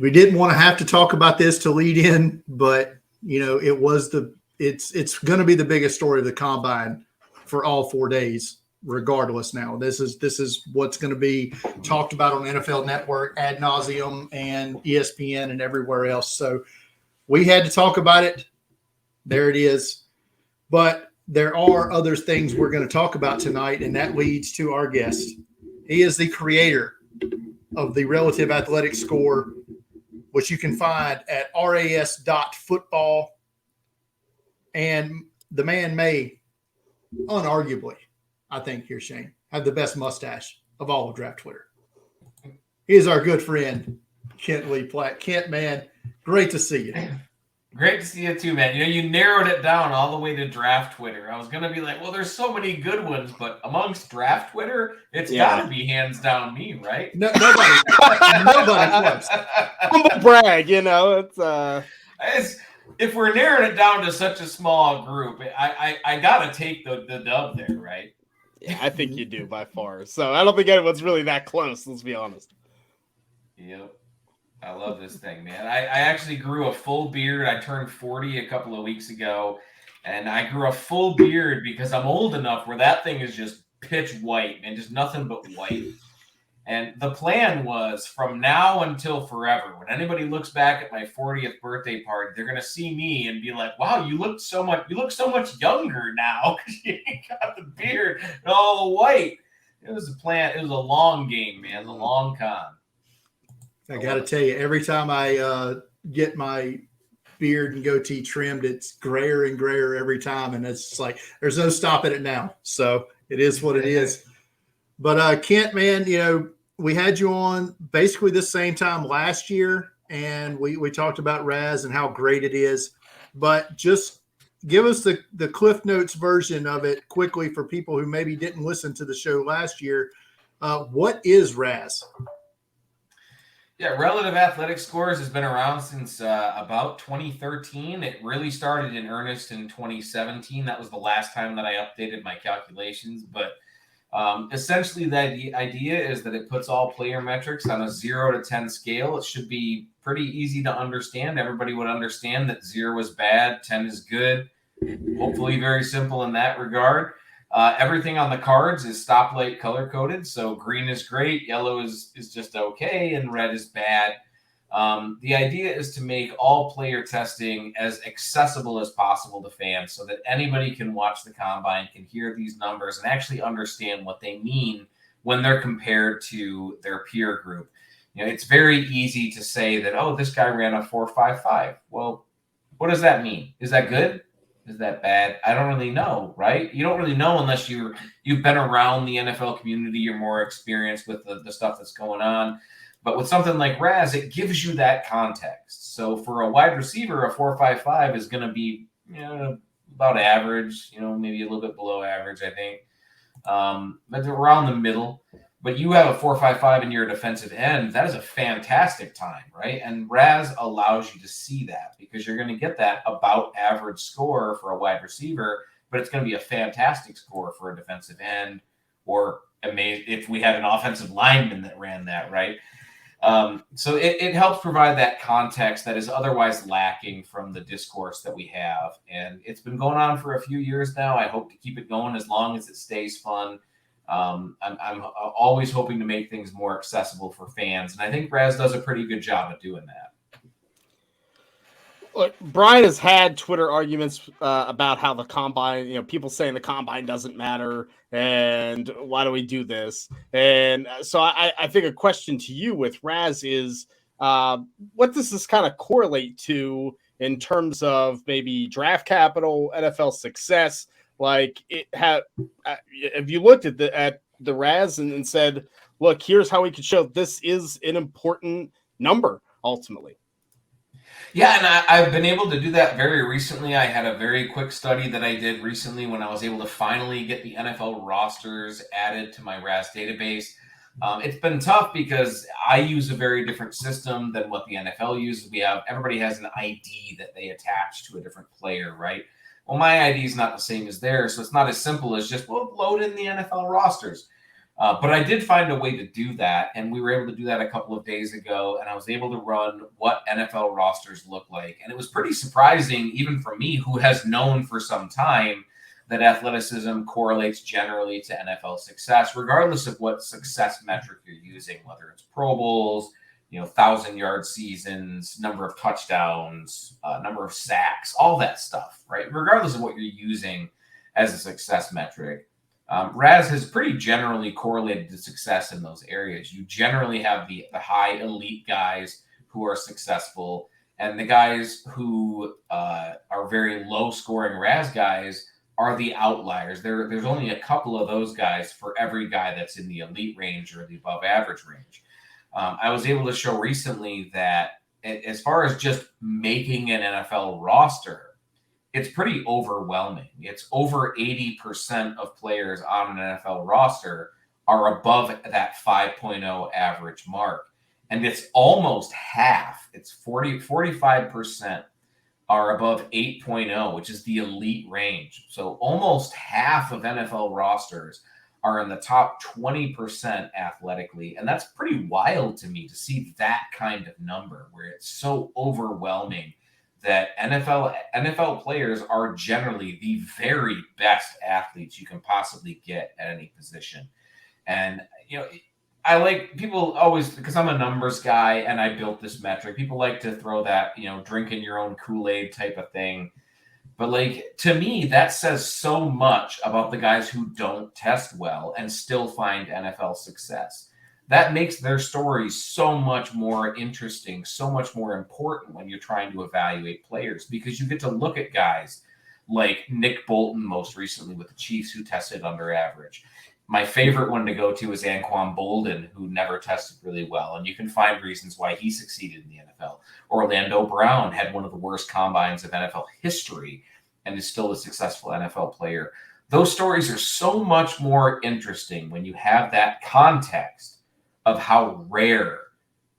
we didn't want to have to talk about this to lead in, but it's going to be the biggest story of the combine for all 4 days, regardless. Now, this is what's going to be talked about on NFL Network ad nauseum and ESPN and everywhere else. So we had to talk about it. There it is. But there are other things we're going to talk about tonight, and that leads to our guest. He is the creator of the Relative Athletic Score, which you can find at ras.football. And the man may, unarguably, I think here, Shane, have the best mustache of all of Draft Twitter. He is our good friend, Kent Lee Platte. Kent, man, great to see you. Great to see you too, man. You narrowed it down all the way to Draft Twitter. I was going to be like, well, there's so many good ones, but amongst Draft Twitter, it's got to be hands down me, right? Nobody close. Humble brag, It's if we're narrowing it down to such a small group, I got to take the dub there, right? Yeah, I think you do by far. So I don't think anyone's really that close, let's be honest. Yep. I love this thing, man. I actually grew a full beard. I turned 40 a couple of weeks ago, and I grew a full beard because I'm old enough where that thing is just pitch white, man, just nothing but white. And the plan was from now until forever, when anybody looks back at my 40th birthday party, they're going to see me and be like, wow, you look so much younger now because you got the beard and all the white. It was a plan. It was a long game, man, a long con. I got to tell you, every time I get my beard and goatee trimmed, it's grayer and grayer every time. And it's like, there's no stopping it now. So it is what it is. But Kent, man, we had you on basically the same time last year, and we talked about RAS and how great it is. But just give us the Cliff Notes version of it quickly for people who maybe didn't listen to the show last year. What is RAS? Yeah, Relative Athletic Scores has been around since about 2013. It really started in earnest in 2017. That was the last time that I updated my calculations. But essentially, the idea is that it puts all player metrics on a 0 to 10 scale. It should be pretty easy to understand. Everybody would understand that 0 is bad, 10 is good. Hopefully very simple in that regard. Everything on the cards is stoplight color coded. So green is great, yellow is just okay, and red is bad. The idea is to make all player testing as accessible as possible to fans so that anybody can watch the combine, can hear these numbers, and actually understand what they mean when they're compared to their peer group. It's very easy to say that, oh, this guy ran a 4.55. Well, what does that mean? Is that good? Is that bad? I don't really know, right? You don't really know unless you've been around the NFL community, you're more experienced with the stuff that's going on. But with something like RAS, it gives you that context. So for a wide receiver, a 4.55 is going to be about average, maybe a little bit below average, I think. But around the middle. But you have a 4.55 and you're a defensive end, that is a fantastic time, right? And RAS allows you to see that because you're going to get that about average score for a wide receiver, but it's going to be a fantastic score for a defensive end, or if we had an offensive lineman that ran that, right? So it helps provide that context that is otherwise lacking from the discourse that we have. And it's been going on for a few years now. I hope to keep it going as long as it stays fun. I'm always hoping to make things more accessible for fans. And I think RAS does a pretty good job of doing that. Look, Brian has had Twitter arguments about how the combine, people saying the combine doesn't matter and why do we do this? And so I think a question to you with RAS is what does this kind of correlate to in terms of maybe draft capital, NFL success? Like, have you looked at the RAS and said, look, here's how we could show this is an important number ultimately? Yeah, and I've been able to do that very recently. I had a very quick study that I did recently when I was able to finally get the NFL rosters added to my RAS database. It's been tough because I use a very different system than what the NFL uses. Everybody has an ID that they attach to a different player, right? Well, my ID is not the same as theirs, so it's not as simple as just, load in the NFL rosters. But I did find a way to do that, and we were able to do that a couple of days ago, and I was able to run what NFL rosters look like. And it was pretty surprising, even for me, who has known for some time that athleticism correlates generally to NFL success, regardless of what success metric you're using, whether it's Pro Bowls, 1,000-yard seasons, number of touchdowns, number of sacks, all that stuff, right? Regardless of what you're using as a success metric. RAS has pretty generally correlated to success in those areas. You generally have the high elite guys who are successful, and the guys who are very low scoring RAS guys are the outliers. There's only a couple of those guys for every guy that's in the elite range or the above average range. I was able to show recently that as far as just making an NFL roster, it's pretty overwhelming. It's over 80% of players on an NFL roster are above that 5.0 average mark. And it's almost half. It's 45% are above 8.0, which is the elite range. So almost half of NFL rosters are in the top 20% athletically. And that's pretty wild to me to see that kind of number where it's so overwhelming that NFL players are generally the very best athletes you can possibly get at any position. And, I like people always, because I'm a numbers guy and I built this metric, people like to throw that, drinking your own Kool-Aid type of thing. But to me, that says so much about the guys who don't test well and still find NFL success. That makes their stories so much more interesting, so much more important when you're trying to evaluate players, because you get to look at guys like Nick Bolton, most recently with the Chiefs, who tested under average. My favorite one to go to is Anquan Bolden, who never tested really well, and you can find reasons why he succeeded in the NFL. Orlando Brown had one of the worst combines of NFL history and is still a successful NFL player. Those stories are so much more interesting when you have that context of how rare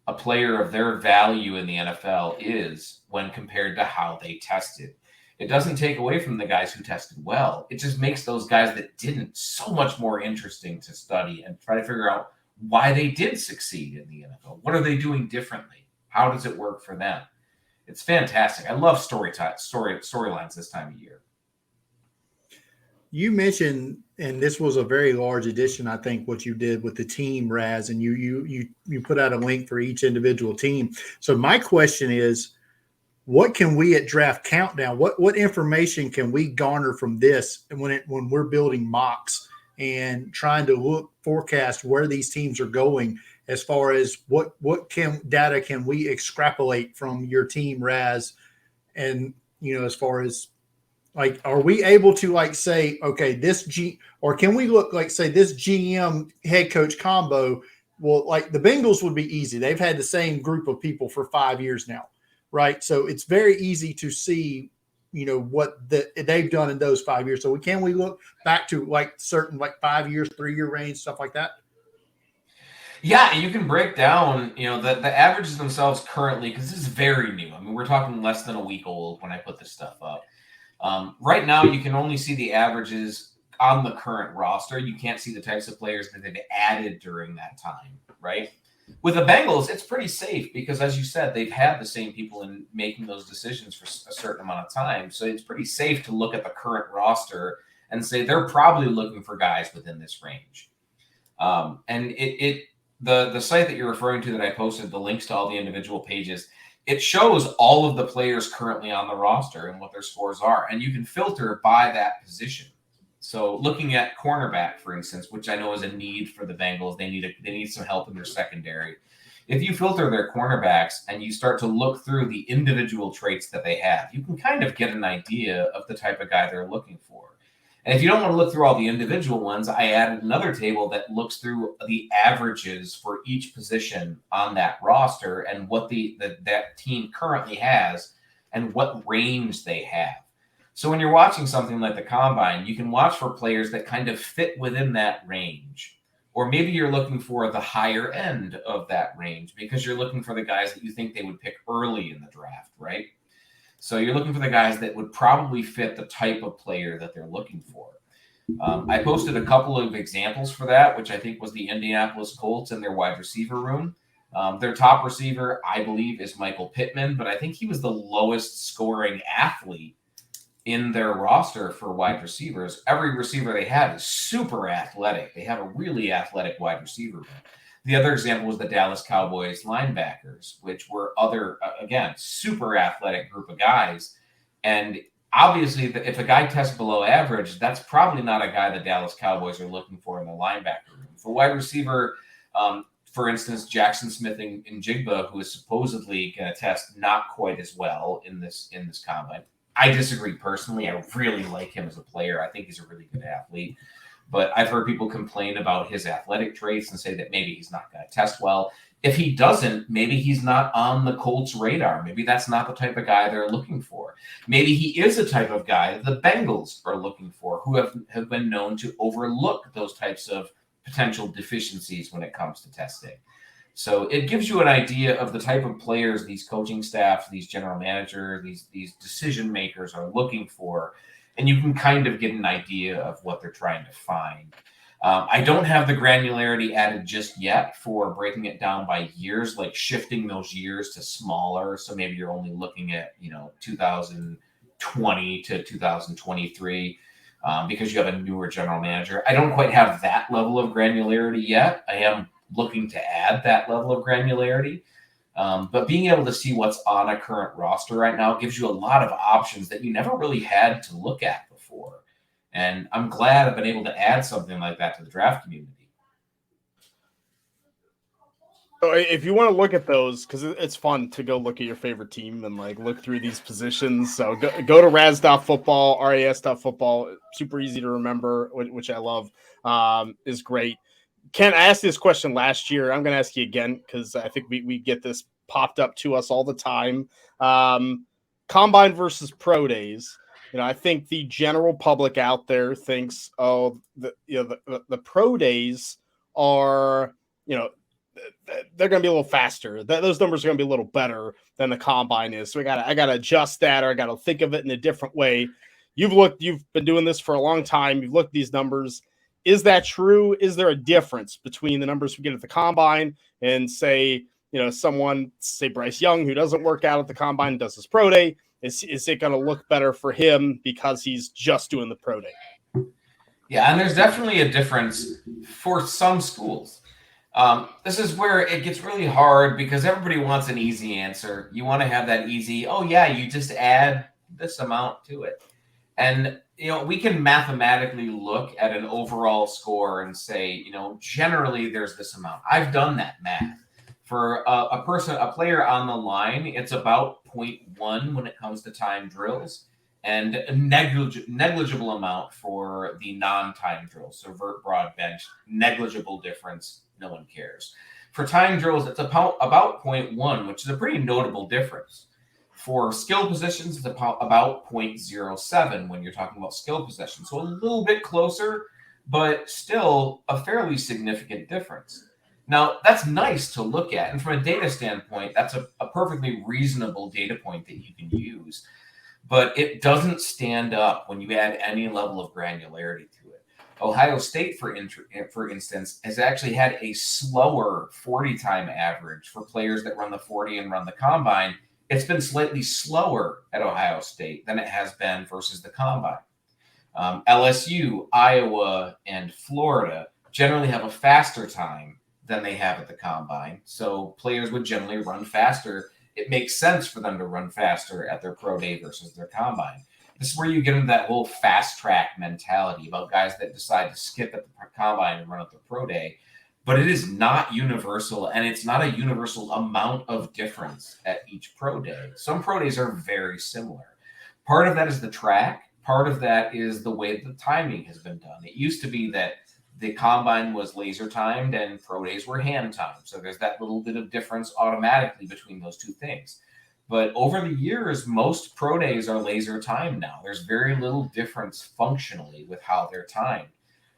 a player of their value in the NFL is when compared to how they tested. It doesn't take away from the guys who tested well. It just makes those guys that didn't so much more interesting to study and try to figure out why they did succeed in the NFL. What are they doing differently? How does it work for them? It's fantastic. I love storylines this time of year. You mentioned, and this was a very large edition, I think, what you did with the team, RAS, and you put out a link for each individual team. So my question is, what can we at Draft Countdown, what information can we garner from this when we're building mocks and trying to forecast where these teams are going, as far as what data can we extrapolate from your team, RAS, and as far as are we able to say, okay, or can we look say this GM head coach combo? Well, the Bengals would be easy. They've had the same group of people for 5 years now, right? So it's very easy to see, what they've done in those 5 years. So can we look back to certain 5 years, 3 year range, stuff like that? Yeah, you can break down, the averages themselves currently, because this is very new. I mean, we're talking less than a week old when I put this stuff up. Right now, you can only see the averages on the current roster. You can't see the types of players that they've added during that time, right? With the Bengals, it's pretty safe because, as you said, they've had the same people in making those decisions for a certain amount of time. So it's pretty safe to look at the current roster and say they're probably looking for guys within this range. And the site that you're referring to that I posted, the links to all the individual pages, it shows all of the players currently on the roster and what their scores are. And you can filter by that position. So looking at cornerback, for instance, which I know is a need for the Bengals, they need some help in their secondary. If you filter their cornerbacks and you start to look through the individual traits that they have, you can kind of get an idea of the type of guy they're looking for. And if you don't want to look through all the individual ones, I added another table that looks through the averages for each position on that roster and what that team currently has and what range they have. So when you're watching something like the Combine, you can watch for players that kind of fit within that range. Or maybe you're looking for the higher end of that range because you're looking for the guys that you think they would pick early in the draft, right? So you're looking for the guys that would probably fit the type of player that they're looking for. I posted a couple of examples for that, which I think was the Indianapolis Colts and their wide receiver room. Their top receiver, I believe, is Michael Pittman, but I think he was the lowest scoring athlete in their roster for wide receivers. Every receiver they have is super athletic. They have a really athletic wide receiver room. The other example was the Dallas Cowboys linebackers, which were again, super athletic group of guys. And obviously, if a guy tests below average, that's probably not a guy the Dallas Cowboys are looking for in the linebacker room. For wide receiver, for instance, Jackson Smith and Jigba, who is supposedly going to test not quite as well in this combine. I disagree personally. I really like him as a player. I think he's a really good athlete. But I've heard people complain about his athletic traits and say that maybe he's not going to test well. If he doesn't, maybe he's not on the Colts' radar. Maybe that's not the type of guy they're looking for. Maybe he is a type of guy the Bengals are looking for, who have been known to overlook those types of potential deficiencies when it comes to testing. So it gives you an idea of the type of players these coaching staffs, these general managers, these decision makers are looking for, and you can kind of get an idea of what they're trying to find. I don't have the granularity added just yet for breaking it down by years, like shifting those years to smaller. So maybe you're only looking at 2020 to 2023 because you have a newer general manager. I don't quite have that level of granularity yet. I am looking to add that level of granularity. But being able to see what's on a current roster right now gives you a lot of options that you never really had to look at before. And I'm glad I've been able to add something like that to the draft community. So if you want to look at those, because it's fun to go look at your favorite team and like look through these positions. So go to ras.football, ras.football. Super easy to remember, which I love, is great. Ken, I asked this question last year. I'm going to ask you again because I think we get this popped up to us all the time. Combine versus pro days. I think the general public out there thinks, the pro days are, they're going to be a little faster. Those numbers are going to be a little better than the combine is. So I got to adjust that, or I got to think of it in a different way. You've been doing this for a long time. You've looked at these numbers. Is that true? Is there a difference between the numbers we get at the combine and say Bryce Young, who doesn't work out at the combine, does his pro day? Is it going to look better for him because he's just doing the pro day? Yeah, and there's definitely a difference for some schools. This is where it gets really hard because everybody wants an easy answer. You want to have that easy, you just add this amount to it. And, we can mathematically look at an overall score and say, generally there's this amount. I've done that math. For a player on the line, it's about 0.1 when it comes to time drills, and a negligible amount for the non-time drills. So vert, broad, bench, negligible difference. No one cares. For time drills, it's about 0.1, which is a pretty notable difference. For skill positions, it's about 0.07 when you're talking about skill positions. So a little bit closer, but still a fairly significant difference. Now, that's nice to look at. And from a data standpoint, that's a perfectly reasonable data point that you can use. But it doesn't stand up when you add any level of granularity to it. Ohio State, for instance, has actually had a slower 40-time average for players that run the 40 and run the combine. It's been slightly slower at Ohio State than it has been versus the combine. LSU, Iowa, and Florida generally have a faster time than they have at the combine. So players would generally run faster. It makes sense for them to run faster at their pro day versus their combine. This is where you get into that whole fast track mentality about guys that decide to skip at the combine and run at the pro day. But it is not universal, and it's not a universal amount of difference at each pro day. Some pro days are very similar. Part of that is the track. Part of that is the way the timing has been done. It used to be that the combine was laser timed and pro days were hand timed. So there's that little bit of difference automatically between those two things. But over the years, most pro days are laser timed now. There's very little difference functionally with how they're timed.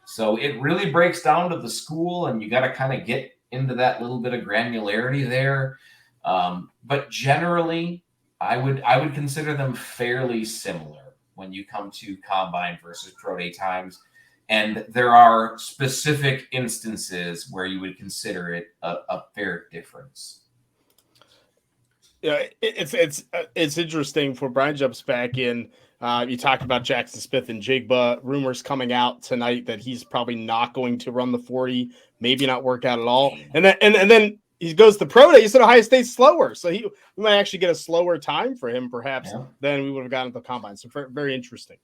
So it really breaks down to the school, and you got to kind of get into that little bit of granularity there. But generally, I would consider them fairly similar when you come to combine versus pro day times. And there are specific instances where you would consider it a fair difference. Yeah, it's interesting. For Brian jumps back in. You talked about Jackson Smith and Jigba. Rumors coming out tonight that he's probably not going to run the 40, maybe not work out at all. And then he goes to pro day. He said Ohio State's slower, so we might actually get a slower time for him, perhaps, than we would have gotten at the combine. So very interesting.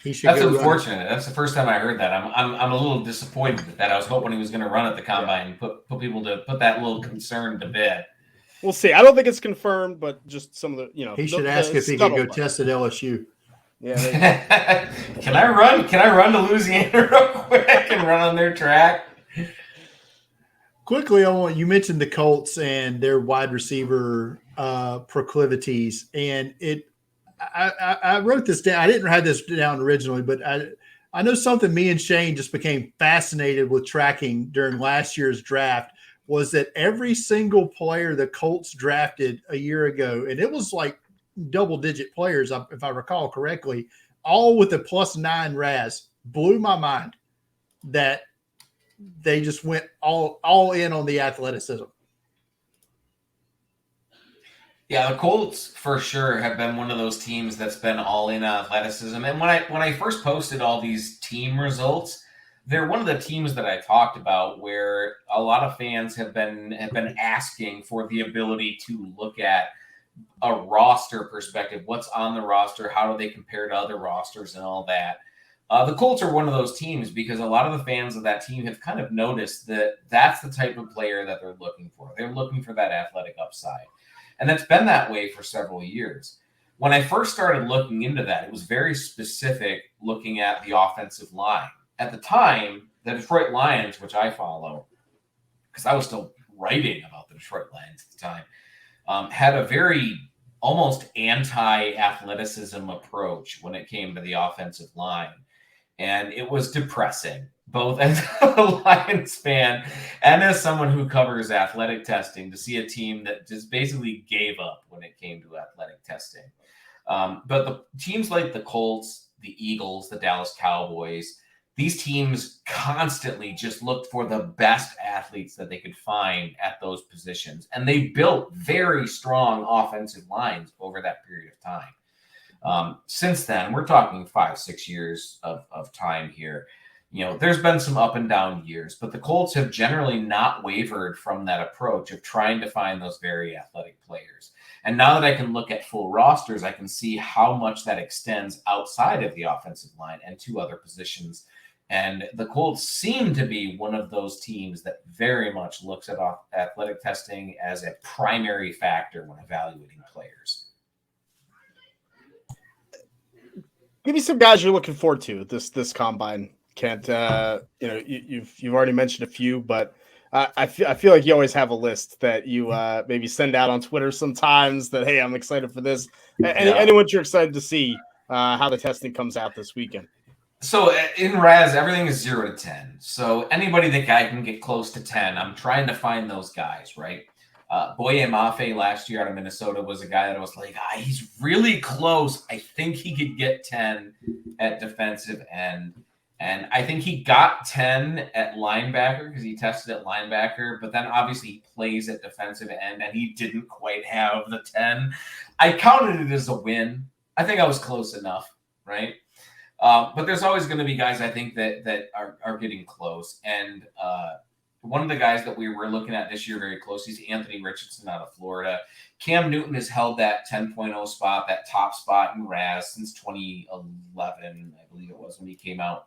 That's unfortunate. That's the first time I heard that. I'm a little disappointed with that. I was hoping he was going to run at the combine and put people to put that little concern to bed. We'll see. I don't think it's confirmed, but just some of the he should ask if he could go test at LSU. Yeah. Can I run to Louisiana real quick and run on their track? Quickly, you mentioned the Colts and their wide receiver proclivities, and I wrote this down. I didn't write this down originally, but I know something me and Shane just became fascinated with tracking during last year's draft was that every single player the Colts drafted a year ago, and it was like double-digit players, if I recall correctly, all with a +9 RAS, blew my mind that they just went all in on the athleticism. Yeah, the Colts for sure have been one of those teams that's been all in on athleticism. And when I first posted all these team results, they're one of the teams that I talked about where a lot of fans have been asking for the ability to look at a roster perspective. What's on the roster? How do they compare to other rosters and all that? The Colts are one of those teams because a lot of the fans of that team have kind of noticed that that's the type of player that they're looking for. They're looking for that athletic upside. And that's been that way for several years. When I first started looking into that, it was very specific looking at the offensive line. At the time, the Detroit Lions, which I follow, because I was still writing about the Detroit Lions at the time, had a very almost anti-athleticism approach when it came to the offensive line. And it was depressing, both as a Lions fan and as someone who covers athletic testing, to see a team that just basically gave up when it came to athletic testing. But the teams like the Colts, the Eagles, the Dallas Cowboys, these teams constantly just looked for the best athletes that they could find at those positions. And they built very strong offensive lines over that period of time. Since then, we're talking 5-6 years of time here. You know, there's been some up and down years, but the Colts have generally not wavered from that approach of trying to find those very athletic players. And now that I can look at full rosters, I can see how much that extends outside of the offensive line and to other positions. And the Colts seem to be one of those teams that very much looks at athletic testing as a primary factor when evaluating players. Give me some guys you're looking forward to this combine, Kent. You've already mentioned a few, but I feel like you always have a list that you maybe send out on Twitter sometimes that, hey, I'm excited for this. Anyone you're excited to see how the testing comes out this weekend. So in RAS, everything is 0 to 10. So anybody that I can get close to 10, I'm trying to find those guys, right? Boye Mafe last year out of Minnesota was a guy that I was like, he's really close. I think he could get 10 at defensive end. And I think he got 10 at linebacker because he tested at linebacker, but then obviously he plays at defensive end and he didn't quite have the 10. I counted it as a win. I think I was close enough, right? But there's always going to be guys I think that are getting close. And one of the guys that we were looking at this year very closely is Anthony Richardson out of Florida. Cam Newton has held that 10.0 spot, that top spot in RAS since 2011, I believe it was when he came out.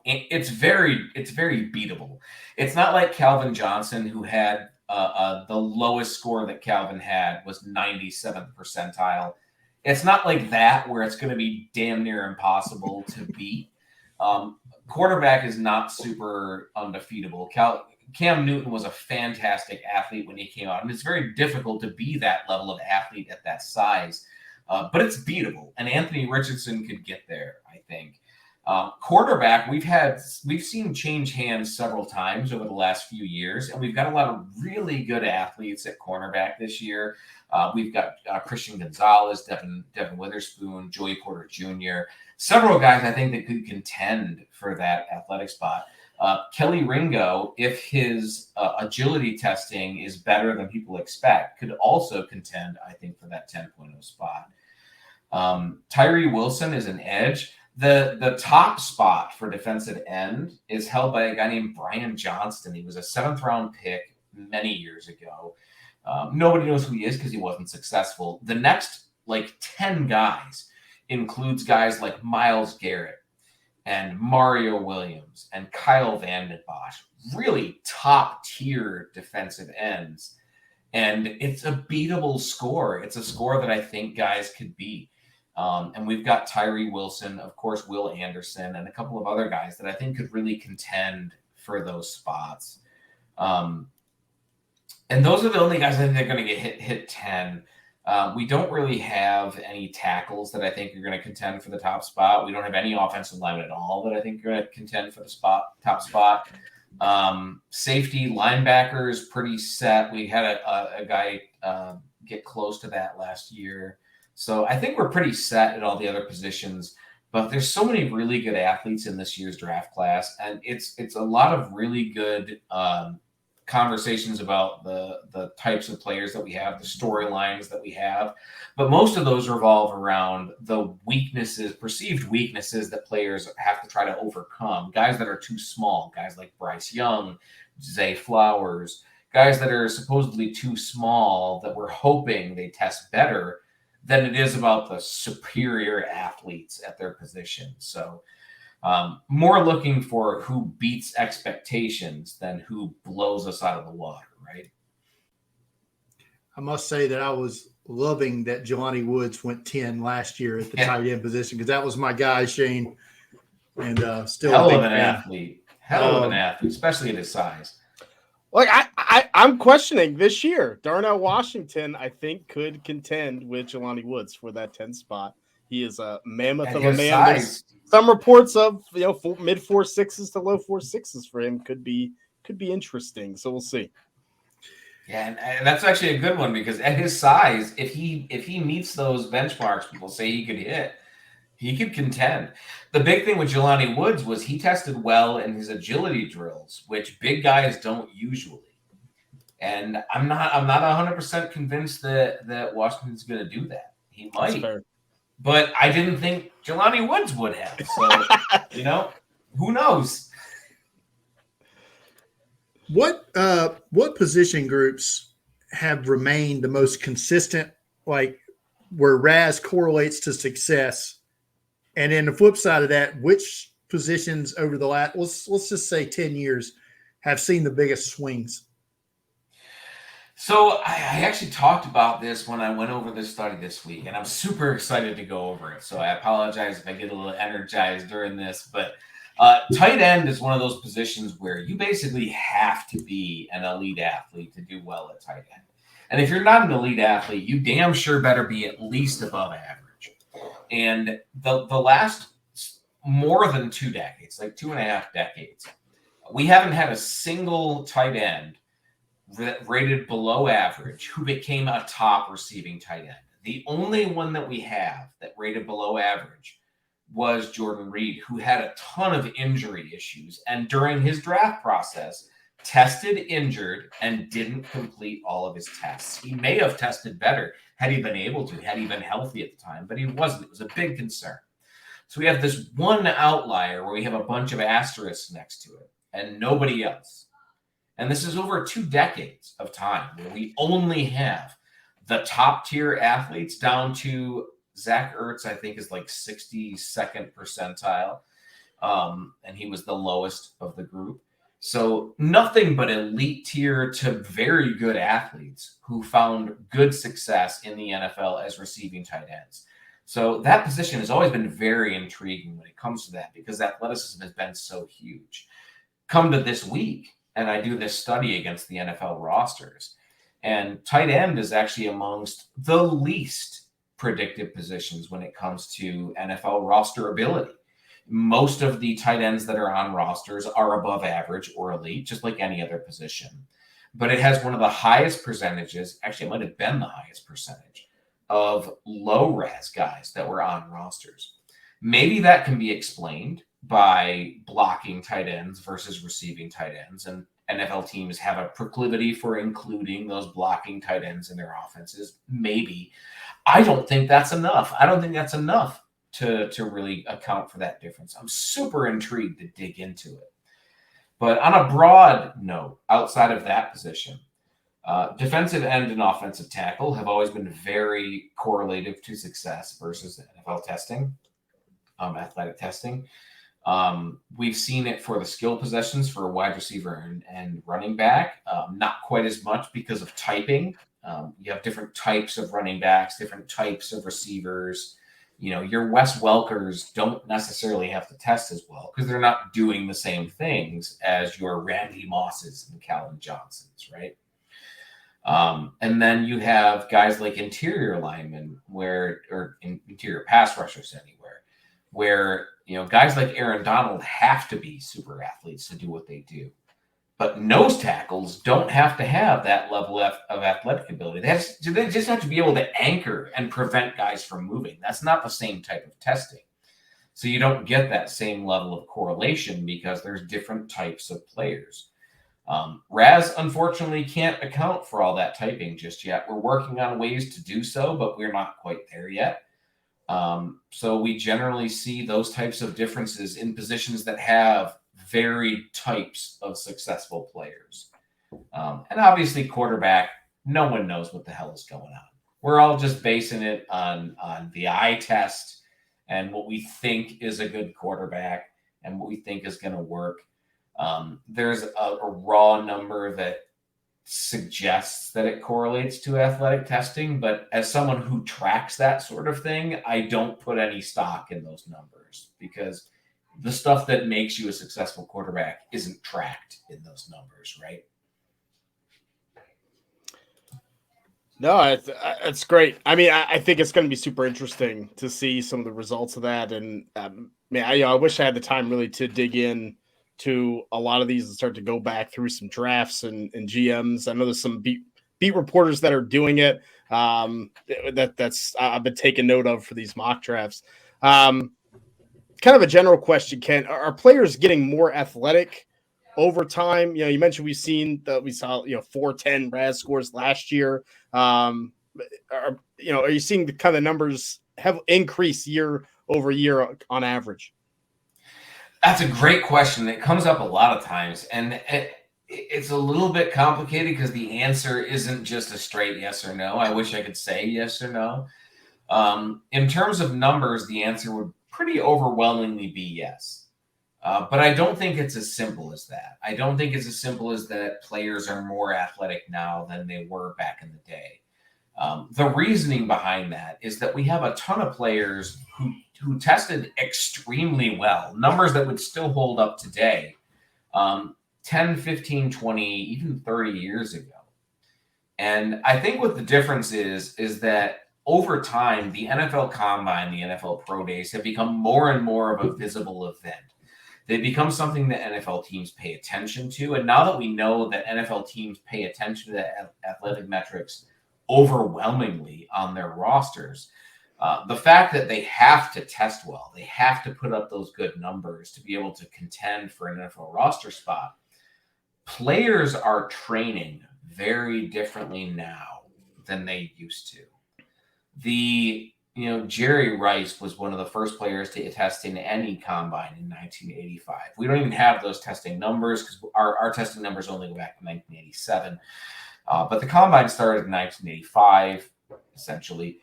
It's very beatable. It's not like Calvin Johnson, who had the lowest score that Calvin had was 97th percentile. It's not like that where it's going to be damn near impossible to beat. Quarterback is not super undefeatable. Cam Newton was a fantastic athlete when he came out, and it's very difficult to be that level of athlete at that size. But it's beatable, and Anthony Richardson could get there, I think. Quarterback, we've seen change hands several times over the last few years, and we've got a lot of really good athletes at cornerback this year. We've got Christian Gonzalez, Devin Witherspoon, Joey Porter Jr., several guys I think that could contend for that athletic spot. Kelly Ringo, if his agility testing is better than people expect, could also contend, I think, for that 10.0 spot. Tyree Wilson is an edge. The top spot for defensive end is held by a guy named Brian Johnston. He was a 7th-round pick many years ago. Nobody knows who he is because he wasn't successful. The next 10 guys includes guys like Myles Garrett and Mario Williams and Kyle Vanden Bosch, really top-tier defensive ends. And it's a beatable score. It's a score that I think guys could beat. And we've got Tyree Wilson, of course, Will Anderson, and a couple of other guys that I think could really contend for those spots. And those are the only guys I think they're going to get hit 10. We don't really have any tackles that I think are going to contend for the top spot. We don't have any offensive linemen at all that I think are going to contend for the top spot. Safety, linebackers, pretty set. We had a guy get close to that last year. So I think we're pretty set at all the other positions, but there's so many really good athletes in this year's draft class, and it's a lot of really good conversations about the types of players that we have, the storylines that we have, but most of those revolve around the perceived weaknesses that players have to try to overcome. Guys that are too small, guys like Bryce Young, Zay Flowers, guys that are supposedly too small that we're hoping they test better than it is about the superior athletes at their position. So more looking for who beats expectations than who blows us out of the water, right? I must say that I was loving that Jelani Woods went 10 last year at the tight end position, because that was my guy, Shane. And still hell of an athlete. Hell of an athlete, especially at his size. Like I'm questioning this year. Darnell Washington, I think, could contend with Jelani Woods for that 10 spot. He is a mammoth of a man. There's some reports of mid 4.6s to low 4.6s for him could be interesting. So we'll see. Yeah, and that's actually a good one, because at his size, if he meets those benchmarks people say he could hit, he could contend. The big thing with Jelani Woods was he tested well in his agility drills, which big guys don't usually. And I'm not 100% convinced that Washington's going to do that. He might, but I didn't think Jelani Woods would have. So, who knows? What position groups have remained the most consistent, like where RAS correlates to success? And then the flip side of that, which positions over the last, let's just say 10 years, have seen the biggest swings? So I actually talked about this when I went over this study this week, and I'm super excited to go over it. So I apologize if I get a little energized during this, but tight end is one of those positions where you basically have to be an elite athlete to do well at tight end. And if you're not an elite athlete, you damn sure better be at least above average. And the last more than 2 decades, like 2.5 decades, we haven't had a single tight end rated below average who became a top receiving tight end. The only one that we have that rated below average was Jordan Reed, who had a ton of injury issues, and during his draft process tested injured and didn't complete all of his tests. He may have tested better had he been able to, had he been healthy at the time, but he wasn't. It was a big concern. So we have this one outlier where we have a bunch of asterisks next to it and nobody else. And this is over 2 decades of time where we only have the top tier athletes down to Zach Ertz, I think, is like 62nd percentile. And he was the lowest of the group. So nothing but elite tier to very good athletes who found good success in the NFL as receiving tight ends. So that position has always been very intriguing when it comes to that, because athleticism has been so huge. Come to this week, and I do this study against the NFL rosters, and tight end is actually amongst the least predictive positions when it comes to NFL roster ability. Most of the tight ends that are on rosters are above average or elite, just like any other position. But it has one of the highest percentages, actually, it might have been the highest percentage of low RAS guys that were on rosters. Maybe that can be explained by blocking tight ends versus receiving tight ends. And NFL teams have a proclivity for including those blocking tight ends in their offenses. Maybe. I don't think that's enough. I don't think that's enough to really account for that difference. I'm super intrigued to dig into it. But on a broad note, outside of that position, defensive end and offensive tackle have always been very correlative to success versus NFL testing, athletic testing. We've seen it for the skill possessions for a wide receiver and running back, not quite as much because of typing. You have different types of running backs, different types of receivers. Your Wes Welkers don't necessarily have to test as well because they're not doing the same things as your Randy Mosses and Calvin Johnsons, right? And then you have guys like interior linemen or interior pass rushers anywhere, where guys like Aaron Donald have to be super athletes to do what they do. But nose tackles don't have to have that level of athletic ability. They just have to be able to anchor and prevent guys from moving. That's not the same type of testing. So you don't get that same level of correlation because there's different types of players. RAS, unfortunately, can't account for all that typing just yet. We're working on ways to do so, but we're not quite there yet. So we generally see those types of differences in positions that have varied types of successful players. And obviously quarterback, no one knows what the hell is going on. We're all just basing it on the eye test and what we think is a good quarterback and what we think is going to work. There's a raw number that suggests that it correlates to athletic testing, but as someone who tracks that sort of thing, I don't put any stock in those numbers because the stuff that makes you a successful quarterback isn't tracked in those numbers, right? No, it's great. I mean, I think it's going to be super interesting to see some of the results of that. And I wish I had the time really to dig in to a lot of these and start to go back through some drafts and GMs. I know there's some beat reporters that are doing it. That's I've been taking note of for these mock drafts. Kind of a general question, Ken. Are players getting more athletic over time? You mentioned we saw 4.10 RAS scores last year. Are you seeing the kind of numbers have increased year over year on average? That's a great question. It comes up a lot of times, and it's a little bit complicated because the answer isn't just a straight yes or no. I wish I could say yes or no. In terms of numbers, the answer would pretty overwhelmingly be yes. But I don't think it's as simple as that. I don't think it's as simple as that players are more athletic now than they were back in the day. The reasoning behind that is that we have a ton of players who tested extremely well, numbers that would still hold up today, 10, 15, 20, even 30 years ago. And I think what the difference is that over time, the NFL Combine, the NFL Pro Days have become more and more of a visible event. They become something that NFL teams pay attention to. And now that we know that NFL teams pay attention to athletic metrics overwhelmingly on their rosters, the fact that they have to test well, they have to put up those good numbers to be able to contend for an NFL roster spot, players are training very differently now than they used to. Jerry Rice was one of the first players to test in any combine in 1985. We don't even have those testing numbers because our testing numbers only go back to 1987. But the combine started in 1985, essentially.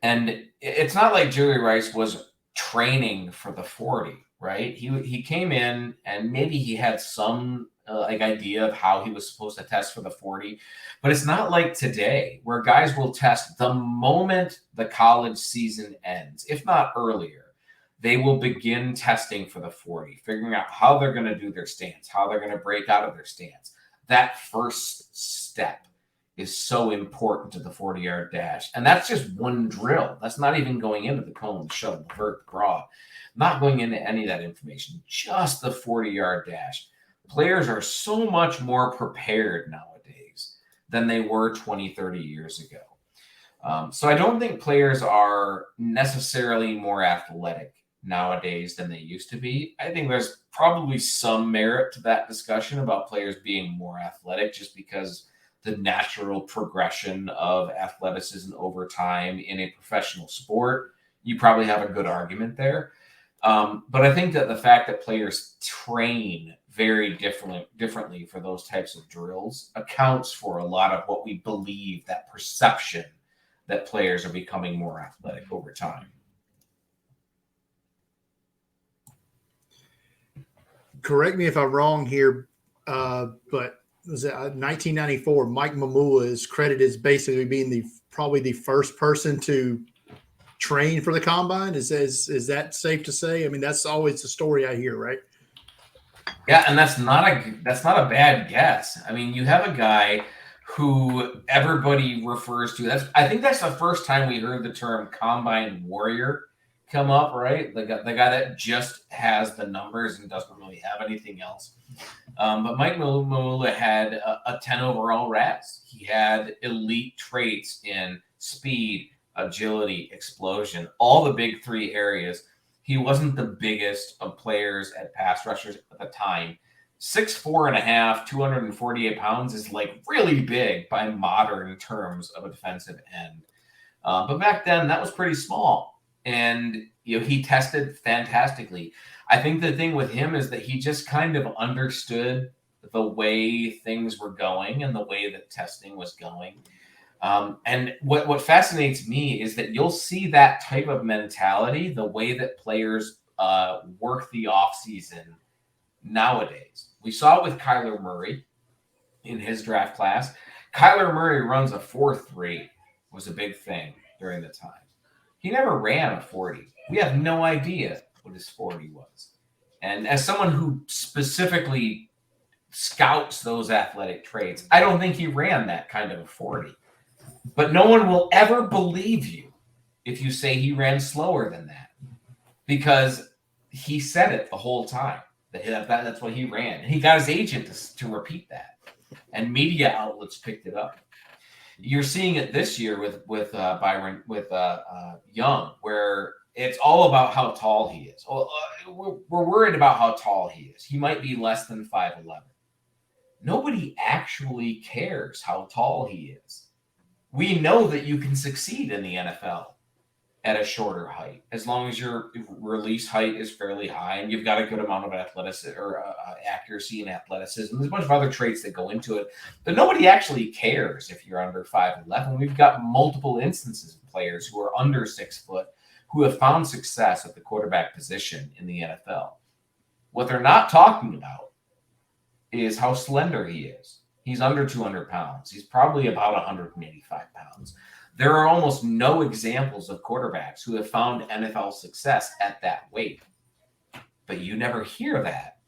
And it's not like Jerry Rice was training for the 40, right? He came in and maybe he had some idea of how he was supposed to test for the 40, but it's not like today where guys will test the moment the college season ends, if not earlier. They will begin testing for the 40, figuring out how they're going to do their stance, how they're going to break out of their stance. That first step is so important to the 40-yard dash. And that's just one drill. That's not even going into the cone, the shuttle, the vert, the draw. Not going into any of that information. Just the 40-yard dash. Players are so much more prepared nowadays than they were 20, 30 years ago. So I don't think players are necessarily more athletic nowadays than they used to be. I think there's probably some merit to that discussion about players being more athletic just because the natural progression of athleticism over time in a professional sport, you probably have a good argument there. But I think that the fact that players train very differently for those types of drills accounts for a lot of what we believe, that perception that players are becoming more athletic over time. Correct me if I'm wrong here, but was it 1994? Mike Mamula is credited as basically being probably the first person to train for the combine. Is that safe to say? I mean, that's always the story I hear, right? Yeah, and that's not a bad guess. I mean, you have a guy who everybody refers to. I think that's the first time we heard the term combine warrior come up, right? The guy that just has the numbers and doesn't really have anything else. But Mike Mamula had a 10 overall RAS. He had elite traits in speed, agility, explosion, all the big three areas. He wasn't the biggest of players at pass rushers at the time. 6'4.5", 248 pounds is like really big by modern terms of a defensive end. But back then, that was pretty small. And he tested fantastically. I think the thing with him is that he just kind of understood the way things were going and the way that testing was going. And what fascinates me is that you'll see that type of mentality, the way that players work the offseason nowadays. We saw it with Kyler Murray in his draft class. Kyler Murray runs a 4.3 was a big thing during the time. He never ran a 40. We have no idea what his 40 was. And as someone who specifically scouts those athletic traits, I don't think he ran that kind of a 40. But no one will ever believe you if you say he ran slower than that, because he said it the whole time. That's what he ran. And he got his agent to repeat that. And media outlets picked it up. You're seeing it this year with Young, where it's all about how tall he is. We're worried about how tall he is. He might be less than 5'11". Nobody actually cares how tall he is. We know that you can succeed in the NFL at a shorter height, as long as your release height is fairly high and you've got a good amount of accuracy and athleticism. There's a bunch of other traits that go into it, but nobody actually cares if you're under 5'11". We've got multiple instances of players who are under 6 foot who have found success at the quarterback position in the NFL. What they're not talking about is how slender he is. He's under 200 pounds. He's probably about 185 pounds. There are almost no examples of quarterbacks who have found NFL success at that weight. But you never hear that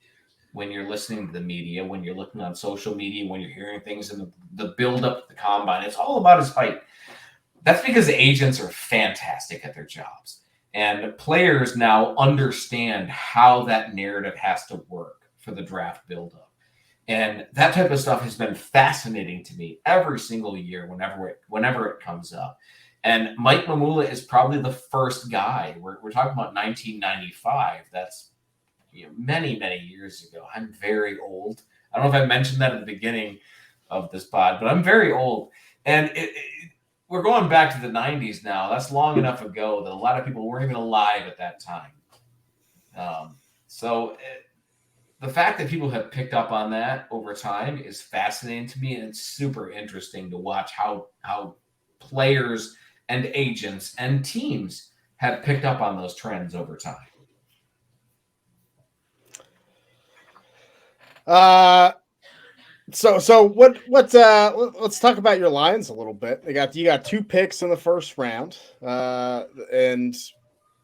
when you're listening to the media, when you're looking on social media, when you're hearing things in the build-up to the combine. It's all about his height. That's because agents are fantastic at their jobs. And players now understand how that narrative has to work for the draft build-up. And that type of stuff has been fascinating to me every single year whenever it comes up. And Mike Mamula is probably the first guy. We're talking about 1995. That's many, many years ago. I'm very old. I don't know if I mentioned that at the beginning of this pod, but I'm very old. And we're going back to the 90s now. That's long enough ago that a lot of people weren't even alive at that time. The fact that people have picked up on that over time is fascinating to me, and it's super interesting to watch how players and agents and teams have picked up on those trends over time. So let's talk about your Lions a little bit. You got 2 picks in the first round, and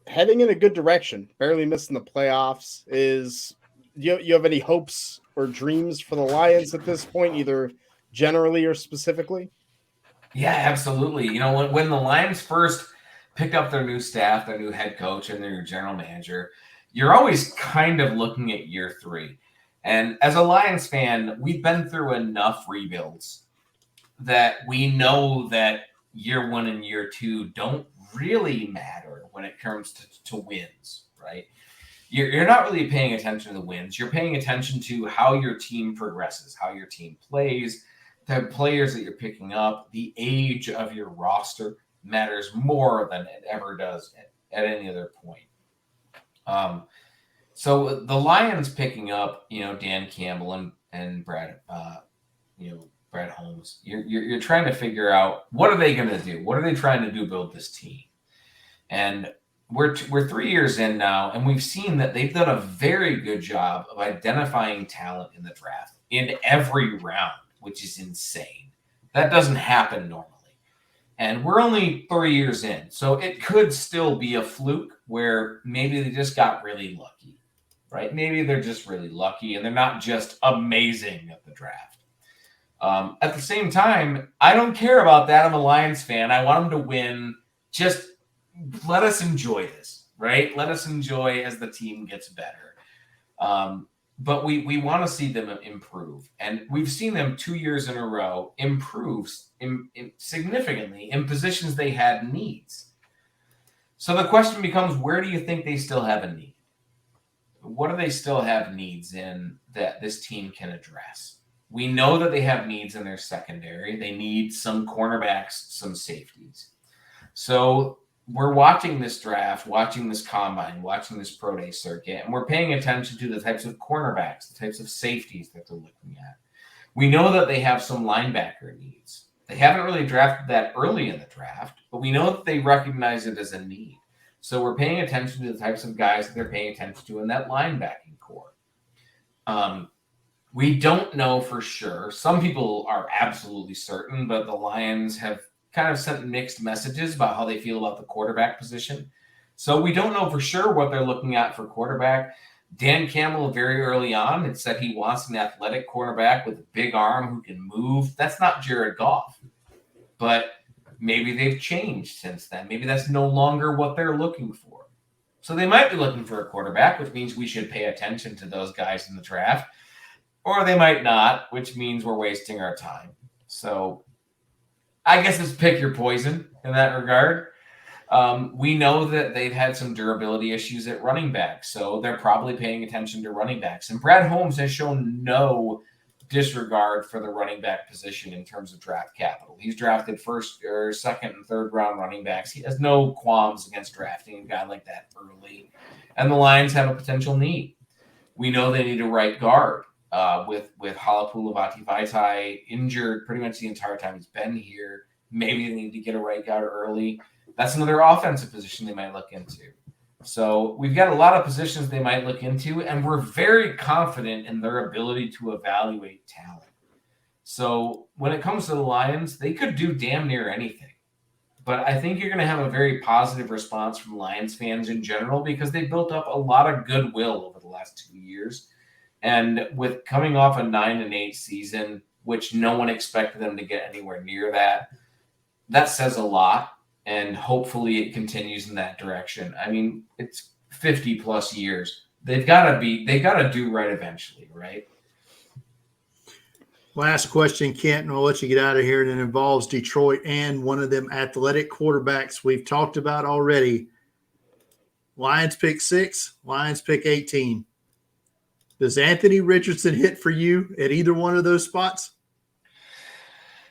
heading in a good direction, barely missing the playoffs. You have any hopes or dreams for the Lions at this point, either generally or specifically? Yeah, absolutely. You know, when the Lions first picked up their new staff, their new head coach, and their new general manager, you're always kind of looking at year 3. And as a Lions fan, we've been through enough rebuilds that we know that year 1 and year 2 don't really matter when it comes to wins, right? You're not really paying attention to the wins. You're paying attention to how your team progresses, how your team plays, the players that you're picking up, the age of your roster matters more than it ever does at any other point. So the Lions picking up, Dan Campbell and Brad, Brad Holmes. You're trying to figure out, what are they going to do? What are they trying to do? Build this team, and we're 3 years in now, and we've seen that they've done a very good job of identifying talent in the draft in every round, which is insane. That doesn't happen normally. And we're only 3 years in, so it could still be a fluke where maybe they just got really lucky, right? Maybe they're just really lucky and they're not just amazing at the draft. At the same time, I don't care about that. I'm a Lions fan. I want them to win. Just let us enjoy this, right? Let us enjoy as the team gets better. But we want to see them improve. And we've seen them 2 years in a row improve significantly in positions they had needs. So the question becomes, where do you think they still have a need? What do they still have needs in that this team can address? We know that they have needs in their secondary. They need some cornerbacks, some safeties. So we're watching this draft, watching this combine, watching this pro day circuit, and we're paying attention to the types of cornerbacks, the types of safeties that they're looking at. We know that they have some linebacker needs. They haven't really drafted that early in the draft, but we know that they recognize it as a need. So we're paying attention to the types of guys that they're paying attention to in that linebacking core. We don't know for sure. Some people are absolutely certain, but the Lions have kind of sent mixed messages about how they feel about the quarterback position. So we don't know for sure what they're looking at for quarterback. Dan Campbell, very early on, had said he wants an athletic quarterback with a big arm who can move. That's not Jared Goff. But maybe they've changed since then. Maybe that's no longer what they're looking for. So they might be looking for a quarterback, which means we should pay attention to those guys in the draft. Or they might not, which means we're wasting our time. So I guess it's pick your poison in that regard. We know that they've had some durability issues at running back, so they're probably paying attention to running backs. And Brad Holmes has shown no disregard for the running back position in terms of draft capital. He's drafted first or second and third round running backs. He has no qualms against drafting a guy like that early. And the Lions have a potential need. We know they need a right guard. With Halapoulivaati Vaitai injured pretty much the entire time he's been here. Maybe they need to get a right guard early. That's another offensive position they might look into. So we've got a lot of positions they might look into, and we're very confident in their ability to evaluate talent. So when it comes to the Lions, they could do damn near anything. But I think you're going to have a very positive response from Lions fans in general because they built up a lot of goodwill over the last 2 years. And with coming off a 9-8 season, which no one expected them to get anywhere near that says a lot. And hopefully it continues in that direction. I mean, it's 50 plus years. They got to do right eventually, right? Last question, Kent, and I'll let you get out of here. And it involves Detroit and one of them athletic quarterbacks we've talked about already. Lions pick 6, Lions pick 18. Does Anthony Richardson hit for you at either one of those spots?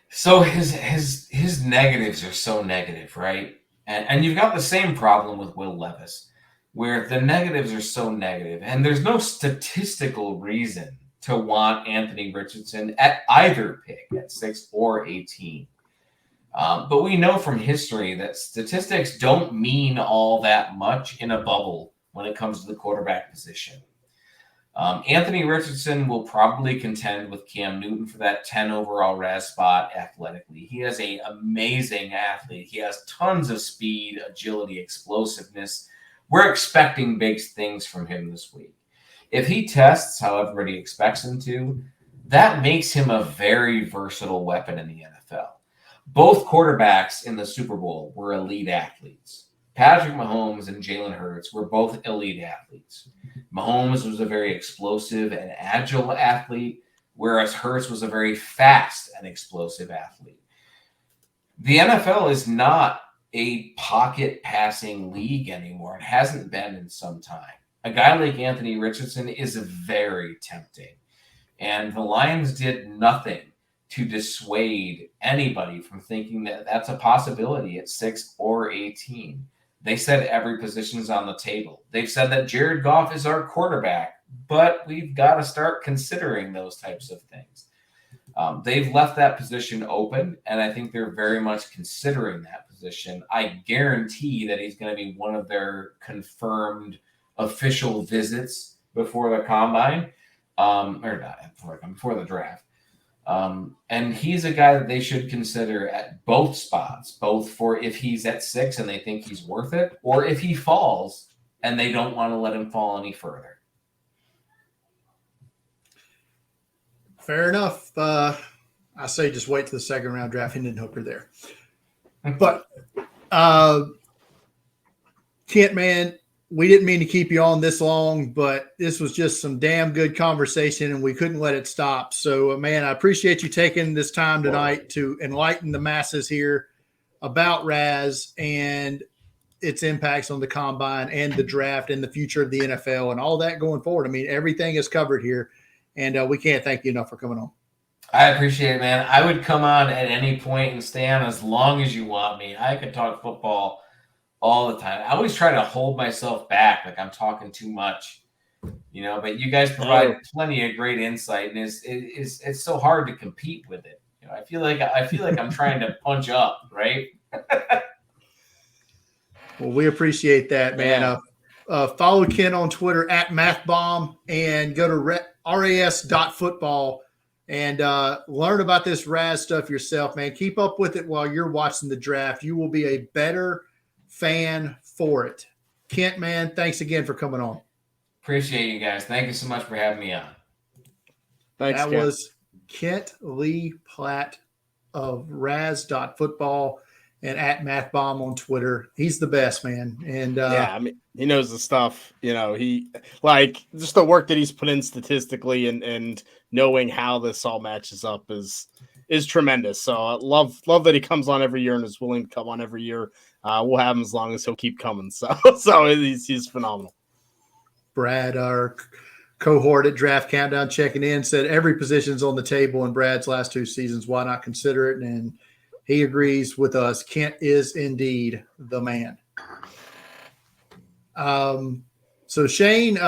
So his negatives are so negative, right? And you've got the same problem with Will Levis, where the negatives are so negative, and there's no statistical reason to want Anthony Richardson at either pick, at 6 or 18. But we know from history that statistics don't mean all that much in a bubble when it comes to the quarterback position. Anthony Richardson will probably contend with Cam Newton for that 10 overall RAS spot athletically. He is an amazing athlete. He has tons of speed, agility, explosiveness. We're expecting big things from him this week. If he tests how everybody expects him to, that makes him a very versatile weapon in the NFL. Both quarterbacks in the Super Bowl were elite athletes. Patrick Mahomes and Jalen Hurts were both elite athletes. Mahomes was a very explosive and agile athlete, whereas Hurts was a very fast and explosive athlete. The NFL is not a pocket passing league anymore. It hasn't been in some time. A guy like Anthony Richardson is very tempting. And the Lions did nothing to dissuade anybody from thinking that that's a possibility at 6 or 18. They said every position's on the table. They've said that Jared Goff is our quarterback, but we've got to start considering those types of things. They've left that position open, and I think they're very much considering that position. I guarantee that he's going to be one of their confirmed official visits before the combine, or not before the draft. And he's a guy that they should consider at both spots, both for if he's at 6 and they think he's worth it, or if he falls and they don't want to let him fall any further. Fair enough. I say just wait till the second round draft. Hendon Hooker there. But Kent, man, we didn't mean to keep you on this long, but this was just some damn good conversation and we couldn't let it stop. So, man, I appreciate you taking this time tonight to enlighten the masses here about RAS and its impacts on the combine and the draft and the future of the NFL and all that going forward. I mean, everything is covered here, and we can't thank you enough for coming on. I appreciate it, man. I would come on at any point and stay on as long as you want me. I could talk football all the time. I always try to hold myself back, like I'm talking too much, but you guys provide plenty of great insight, and it's so hard to compete with it. I feel like I'm trying to punch up, right? Well, we appreciate that, man. Yeah. Follow Ken on Twitter at MathBomb and go to RAS.football and learn about this RAS stuff yourself, man. Keep up with it while you're watching the draft. You will be a better fan for it. Kent, man, thanks again for coming on. Appreciate you guys. Thank you so much for having me on. Thanks, that Kent. Was Kent Lee Platte of RAS.football and at MathBomb on Twitter. He's the best, man. And yeah, I mean, he knows the stuff. He just the work that he's put in statistically and knowing how this all matches up is tremendous. So I love that he comes on every year and is willing to come on every year. We'll have him as long as he'll keep coming. So he's phenomenal. Brad, our cohort at Draft Countdown, checking in, said every position's on the table in Brad's last 2 seasons. Why not consider it? And he agrees with us. Kent is indeed the man. So Shane,